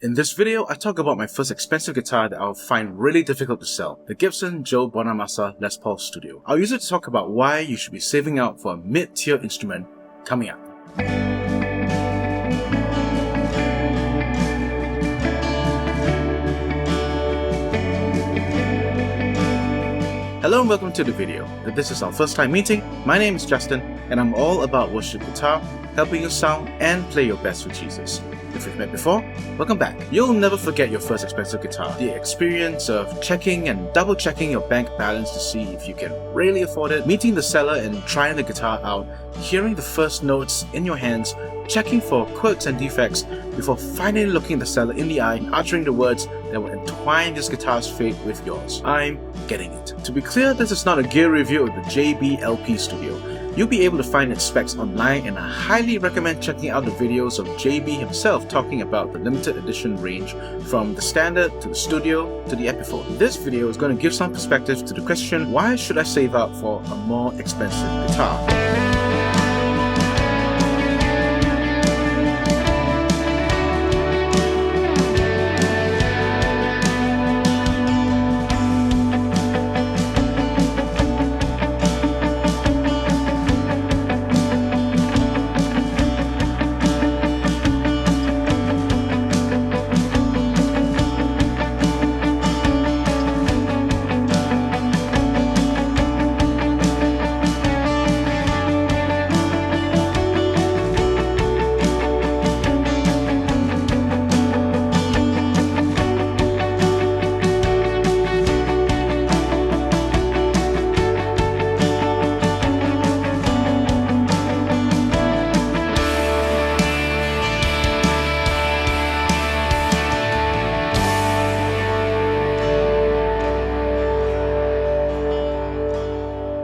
In this video, I talk about my first expensive guitar that I'll find really difficult to sell, the Gibson Bonamassa Les Paul Studio. I'll use it to talk about why you should be saving up for a mid-tier instrument coming up. Hello and welcome to the video. If this is our first time meeting, my name is Justin and I'm all about worship guitar, helping you sound and play your best with Jesus. If we've met before, welcome back. You'll never forget your first expensive guitar. The experience of checking and double checking your bank balance to see if you can really afford it, meeting the seller and trying the guitar out, hearing the first notes in your hands, checking for quirks and defects before finally looking the seller in the eye and uttering the words that will entwine this guitar's fate with yours. I'm getting it. To be clear, this is not a gear review of the JB Studio. You'll be able to find its specs online, and I highly recommend checking out the videos of JB himself talking about the limited edition range from the standard to the studio to the Epiphone. This video is going to give some perspective to the question, why should I save up for a more expensive guitar?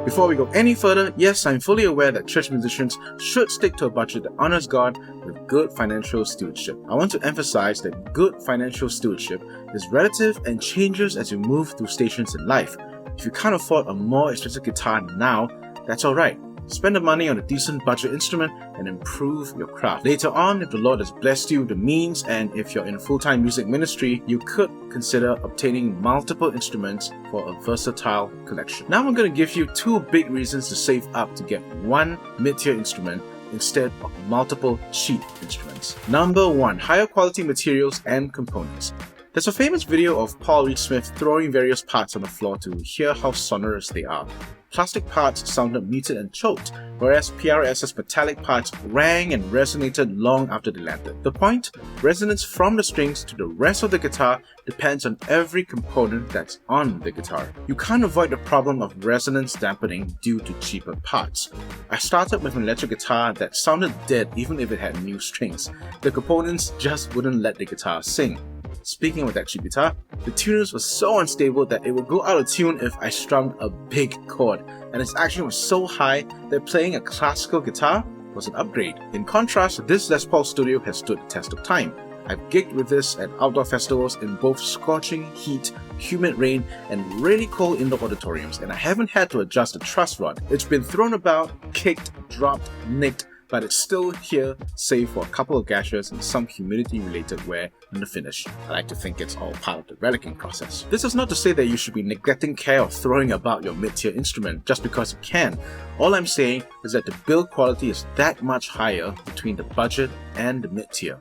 Before we go any further, yes, I'm fully aware that church musicians should stick to a budget that honors God with good financial stewardship. I want to emphasize that good financial stewardship is relative and changes as you move through stations in life. If you can't afford a more expensive guitar now, that's alright. Spend the money on a decent budget instrument and improve your craft. Later on, if the Lord has blessed you with the means and if you're in a full-time music ministry, you could consider obtaining multiple instruments for a versatile collection. Now I'm going to give you two big reasons to save up to get one mid-tier instrument instead of multiple cheap instruments. Number 1. Higher quality materials and components. There's a famous video of Paul Reed Smith throwing various parts on the floor to hear how sonorous they are. Plastic parts sounded muted and choked, whereas PRS's metallic parts rang and resonated long after they landed. The point? Resonance from the strings to the rest of the guitar depends on every component that's on the guitar. You can't avoid the problem of resonance dampening due to cheaper parts. I started with an electric guitar that sounded dead even if it had new strings. The components just wouldn't let the guitar sing. Speaking of that cheap guitar, the tuners were so unstable that it would go out of tune if I strummed a big chord, and its action was so high that playing a classical guitar was an upgrade. In contrast, this Les Paul Studio has stood the test of time. I've gigged with this at outdoor festivals in both scorching heat, humid rain, and really cold indoor auditoriums, and I haven't had to adjust the truss rod. It's been thrown about, kicked, dropped, nicked, but it's still here, save for a couple of gashes and some humidity-related wear in the finish. I like to think it's all part of the relicking process. This is not to say that you should be neglecting care or throwing about your mid-tier instrument just because you can. All I'm saying is that the build quality is that much higher between the budget and the mid-tier.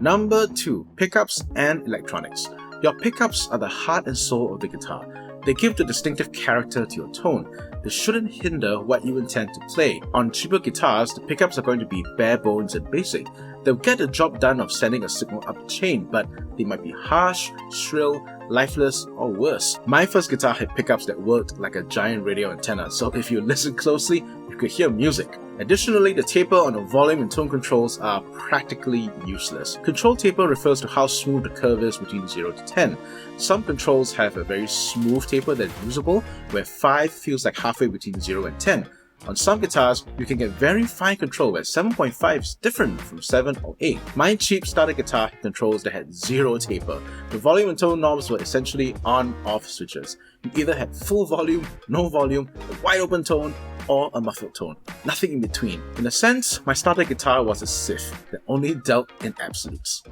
Number 2. Pickups and electronics. Your pickups are the heart and soul of the guitar. They give the distinctive character to your tone. They shouldn't hinder what you intend to play. On cheaper guitars, the pickups are going to be bare bones and basic. They'll get the job done of sending a signal up the chain, but they might be harsh, shrill, lifeless, or worse. My first guitar had pickups that worked like a giant radio antenna, so if you listen closely, you could hear music. Additionally, the taper on the volume and tone controls are practically useless. Control taper refers to how smooth the curve is between 0 to 10. Some controls have a very smooth taper that is usable, where 5 feels like halfway between 0 and 10. On some guitars, you can get very fine control where 7.5 is different from 7 or 8. My cheap starter guitar had controls that had zero taper. The volume and tone knobs were essentially on-off switches. You either had full volume, no volume, a wide open tone, or a muffled tone. Nothing in between. In a sense, my starter guitar was a Sith that only dealt in absolutes.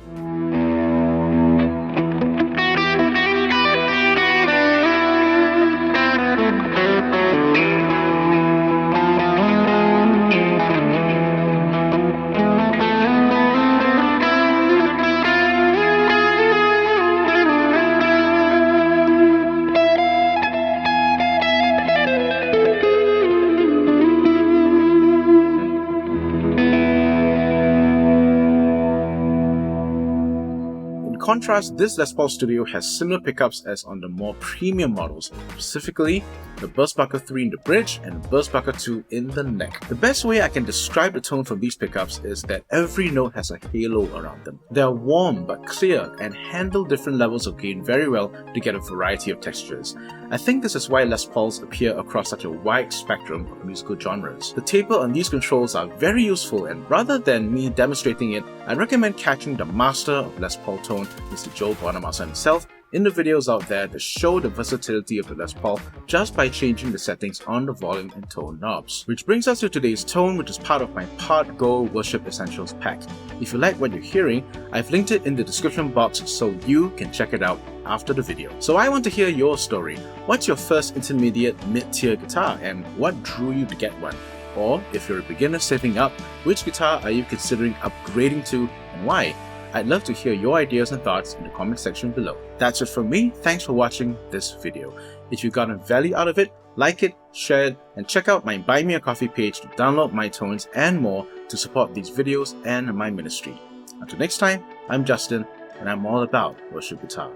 In contrast, this Les Paul Studio has similar pickups as on the more premium models, specifically the Burstbucker 3 in the bridge and the Burstbucker 2 in the neck. The best way I can describe the tone from these pickups is that every note has a halo around them. They are warm but clear and handle different levels of gain very well to get a variety of textures. I think this is why Les Pauls appear across such a wide spectrum of musical genres. The taper on these controls are very useful, and rather than me demonstrating it, I recommend catching the master of Les Paul tone, Mr. Joe Bonamassa himself, in the videos out there that show the versatility of the Les Paul just by changing the settings on the volume and tone knobs. Which brings us to today's tone, which is part of my Part Go Worship Essentials pack. If you like what you're hearing, I've linked it in the description box so you can check it out after the video. So I want to hear your story. What's your first intermediate mid-tier guitar and what drew you to get one? Or if you're a beginner saving up, which guitar are you considering upgrading to and why? I'd love to hear your ideas and thoughts in the comment section below. That's it from me. Thanks for watching this video. If you got a value out of it, like it, share it, and check out my Buy Me a Coffee page to download my tones and more to support these videos and my ministry. Until next time, I'm Justin, and I'm all about worship guitar.